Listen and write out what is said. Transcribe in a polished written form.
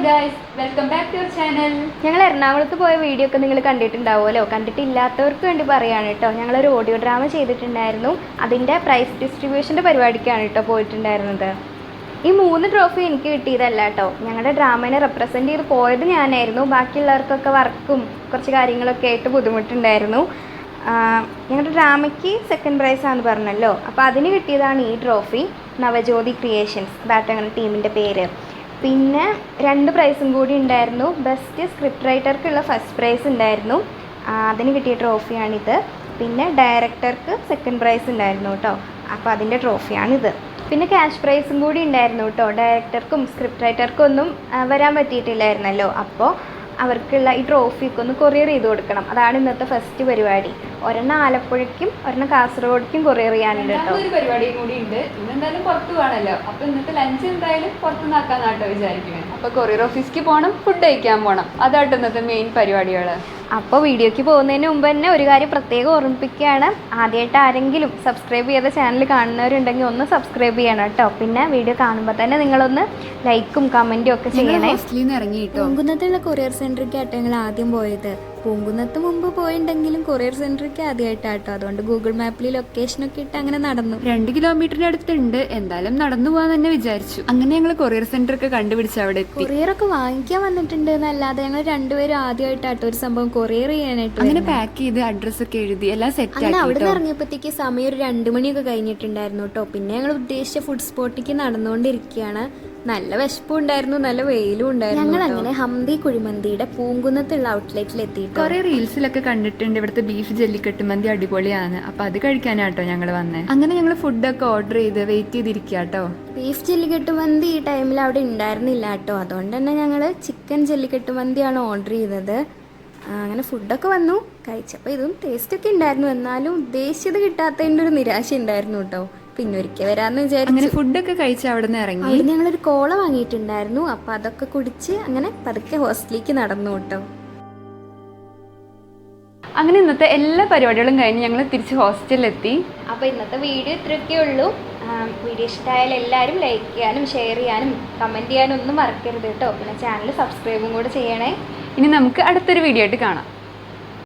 Guys, welcome back to your channel. ഞങ്ങൾ എറണാകുളത്ത് പോയ വീഡിയോ ഒക്കെ നിങ്ങൾ കണ്ടിട്ടുണ്ടാവുമല്ലോ. കണ്ടിട്ടില്ലാത്തവർക്ക് വേണ്ടി പറയുകയാണ് കേട്ടോ. ഞങ്ങളൊരു ഓഡിയോ ഡ്രാമ ചെയ്തിട്ടുണ്ടായിരുന്നു. അതിൻ്റെ പ്രൈസ് ഡിസ്ട്രിബ്യൂഷൻ്റെ പരിപാടിക്കാണ് കേട്ടോ പോയിട്ടുണ്ടായിരുന്നത്. ഈ 3 ട്രോഫി എനിക്ക് കിട്ടിയതല്ല കേട്ടോ. ഞങ്ങളുടെ ഡ്രാമേനെ റെപ്രസെൻറ്റ് ചെയ്ത് പോയത് ഞാനായിരുന്നു. ബാക്കിയുള്ളവർക്കൊക്കെ വർക്കും കുറച്ച് കാര്യങ്ങളൊക്കെ ആയിട്ട് ബുദ്ധിമുട്ടുണ്ടായിരുന്നു. ഞങ്ങളുടെ ഡ്രാമയ്ക്ക് സെക്കൻഡ് പ്രൈസാണെന്ന് പറഞ്ഞല്ലോ. അപ്പോൾ അതിന് കിട്ടിയതാണ് ഈ ട്രോഫി. നവജ്യോതി ക്രിയേഷൻസ്, അതാട്ടോ ഞങ്ങളുടെ ടീമിൻ്റെ പേര്. പിന്നെ 2 പ്രൈസും കൂടി ഉണ്ടായിരുന്നു. ബെസ്റ്റ് സ്ക്രിപ്റ്റ് റൈറ്റർക്കുള്ള ഫസ്റ്റ് പ്രൈസ് ഉണ്ടായിരുന്നു, അതിന് കിട്ടിയ ട്രോഫിയാണിത്. പിന്നെ ഡയറക്ടർക്ക് സെക്കൻഡ് പ്രൈസ് ഉണ്ടായിരുന്നു കേട്ടോ. അപ്പോൾ അതിൻ്റെ ട്രോഫിയാണിത്. പിന്നെ ക്യാഷ് പ്രൈസും കൂടി ഉണ്ടായിരുന്നു കേട്ടോ. ഡയറക്ടർക്കും സ്ക്രിപ്റ്റ് റൈറ്റർക്കും ഒന്നും വരാൻ പറ്റിയിട്ടില്ലായിരുന്നല്ലോ. അപ്പോൾ അവർക്കുള്ള ഈ ട്രോഫിക്ക് ഒന്ന് കൊറിയർ ചെയ്ത് കൊടുക്കണം. അതാണ് ഇന്നത്തെ ഫസ്റ്റ് പരിപാടി. ഒരെണ്ണം ആലപ്പുഴയ്ക്കും ഒരെണ്ണം കാസർഗോഡേക്കും കൊറിയർ ചെയ്യാനുണ്ട് കേട്ടോ. ഒരു പരിപാടിയും കൂടി ഉണ്ട്. ഇന്ന് എന്തായാലും പുറത്ത് പോകണമല്ലോ. അപ്പോൾ ഇന്നത്തെ ലഞ്ച് എന്തായാലും പുറത്തുനിന്നാക്കാന്നാട്ടോ വിചാരിക്കുന്നത്. അപ്പോൾ കൊറിയർ ഓഫീസിലേക്ക് പോകണം, ഫുഡ് കഴിക്കാൻ പോകണം. അതാട്ടോ ഇന്നത്തെ മെയിൻ പരിപാടികൾ. അപ്പോൾ വീഡിയോയ്ക്ക് പോകുന്നതിന് മുമ്പ് തന്നെ ഒരു കാര്യം പ്രത്യേകം ഓർമ്മിപ്പിക്കുകയാണ്. ആദ്യമായിട്ട് ആരെങ്കിലും സബ്സ്ക്രൈബ് ചെയ്ത ചാനൽ കാണുന്നവരുണ്ടെങ്കിൽ ഒന്ന് സബ്സ്ക്രൈബ് ചെയ്യണം കേട്ടോ. പിന്നെ വീഡിയോ കാണുമ്പോൾ തന്നെ നിങ്ങളൊന്ന് ലൈക്കും കമൻറ്റും ഒക്കെ ചെയ്യണേ. പൂങ്കുന്നത്തുള്ള കൊറിയർ സെൻറ്ററിലേക്കാട്ടോ ഞങ്ങൾ ആദ്യം പോയത്. പൂങ്കുന്നത്ത് മുമ്പ് പോയിട്ടുണ്ടെങ്കിലും കൊറിയർ സെൻറ്ററിലേക്ക് ആദ്യമായിട്ടാട്ടോ. അതുകൊണ്ട് ഗൂഗിൾ മാപ്പിൽ ലൊക്കേഷനൊക്കെ ഇട്ട് അങ്ങനെ നടന്നു. 2 കിലോമീറ്ററിന് അടുത്തുണ്ട്. എന്തായാലും നടന്നു പോകാൻ തന്നെ വിചാരിച്ചു. അങ്ങനെ ഞങ്ങൾ കൊറിയർ സെന്റർ ഒക്കെ കണ്ടുപിടിച്ച് അവിടെ എത്തി. കൊറിയറൊക്കെ വാങ്ങിക്കാൻ വന്നിട്ടുണ്ട് എന്നല്ലാതെ ഞങ്ങൾ രണ്ടുപേരും ആദ്യമായിട്ടാട്ടോ ഒരു സംഭവം കൊറിയർ ചെയ്യാനായിട്ട്. അങ്ങനെ പാക്ക് ചെയ്ത് അഡ്രസ് ഒക്കെ എഴുതി എല്ലാം സെറ്റ് ആക്കി. അവിടെ നിന്ന് ഇറങ്ങിയപ്പോഴത്തേക്ക് സമയം ഒരു 2 മണിയൊക്കെ കഴിഞ്ഞിട്ടുണ്ടായിരുന്നു കേട്ടോ. പിന്നെ ഞങ്ങൾ ഉദ്ദേശിച്ച ഫുഡ് സ്പോട്ടിലേക്ക് നടന്നുകൊണ്ടിരിക്കുകയാണ്. നല്ല വിശപ്പും ഉണ്ടായിരുന്നു, നല്ല വെയിലും ഉണ്ടായിരുന്നു. ഞങ്ങൾ അങ്ങനെ ഹംദി കുഴിമന്തിയുടെ പൂങ്കുന്നത്തുള്ള ഔട്ട്ലെറ്റിൽ എത്തിയിട്ട് കുറെ റീൽസിലൊക്കെ കണ്ടിട്ടുണ്ട് ഇവിടുത്തെ ബീഫ് ജല്ലിക്കെട്ട് മന്തി അടിപൊളിയാണ്. അപ്പൊ അത് കഴിക്കാനാട്ടോ ഞങ്ങൾ വന്നേ. അങ്ങനെ ഞങ്ങൾ ഫുഡൊക്കെ ഓർഡർ ചെയ്ത് വെയിറ്റ് ചെയ്തിരിക്കാട്ടോ. ബീഫ് ജല്ലിക്കെട്ട് മന്തി ഈ ടൈമിൽ അവിടെ ഉണ്ടായിരുന്നില്ല കേട്ടോ. അതുകൊണ്ട് തന്നെ ഞങ്ങൾ ചിക്കൻ ജല്ലിക്കെട്ട് മന്തിയാണ് ഓർഡർ ചെയ്തത്. അങ്ങനെ ഫുഡൊക്കെ വന്നു. കഴിച്ചപ്പോൾ ഇതും ടേസ്റ്റൊക്കെ ഉണ്ടായിരുന്നു. എന്നാലും ഉദ്ദേശിച്ചത് കിട്ടാത്തതിൻ്റെ ഒരു നിരാശ ഉണ്ടായിരുന്നു കേട്ടോ. പിന്നെ ഒരിക്കൽ വരാമെന്ന് വിചാരിച്ചു. അങ്ങനെ ഫുഡൊക്കെ കഴിച്ച് അവിടെ നിന്ന് ഇറങ്ങി. അവിടെ ഞങ്ങളൊരു കോള വാങ്ങിയിട്ടുണ്ടായിരുന്നു. അപ്പോൾ അതൊക്കെ കുടിച്ച് അങ്ങനെ പതുക്കെ ഹോസ്റ്റലിലേക്ക് നടന്നു കേട്ടോ. അങ്ങനെ ഇന്നത്തെ എല്ലാ പരിപാടികളും കഴിഞ്ഞ് ഞങ്ങൾ തിരിച്ച് ഹോസ്റ്റലിലെത്തി. അപ്പോൾ ഇന്നത്തെ വീഡിയോ ഇത്രയൊക്കെ ഉള്ളൂ. വീഡിയോ ഇഷ്ടമായാലും എല്ലാവരും ലൈക്ക് ചെയ്യാനും ഷെയർ ചെയ്യാനും കമൻറ്റ് ചെയ്യാനും ഒന്നും മറക്കരുത് കേട്ടോ. പിന്നെ ചാനൽ സബ്സ്ക്രൈബും കൂടെ ചെയ്യണേ. ഇനി നമുക്ക് അടുത്തൊരു വീഡിയോ ആയിട്ട് കാണാം.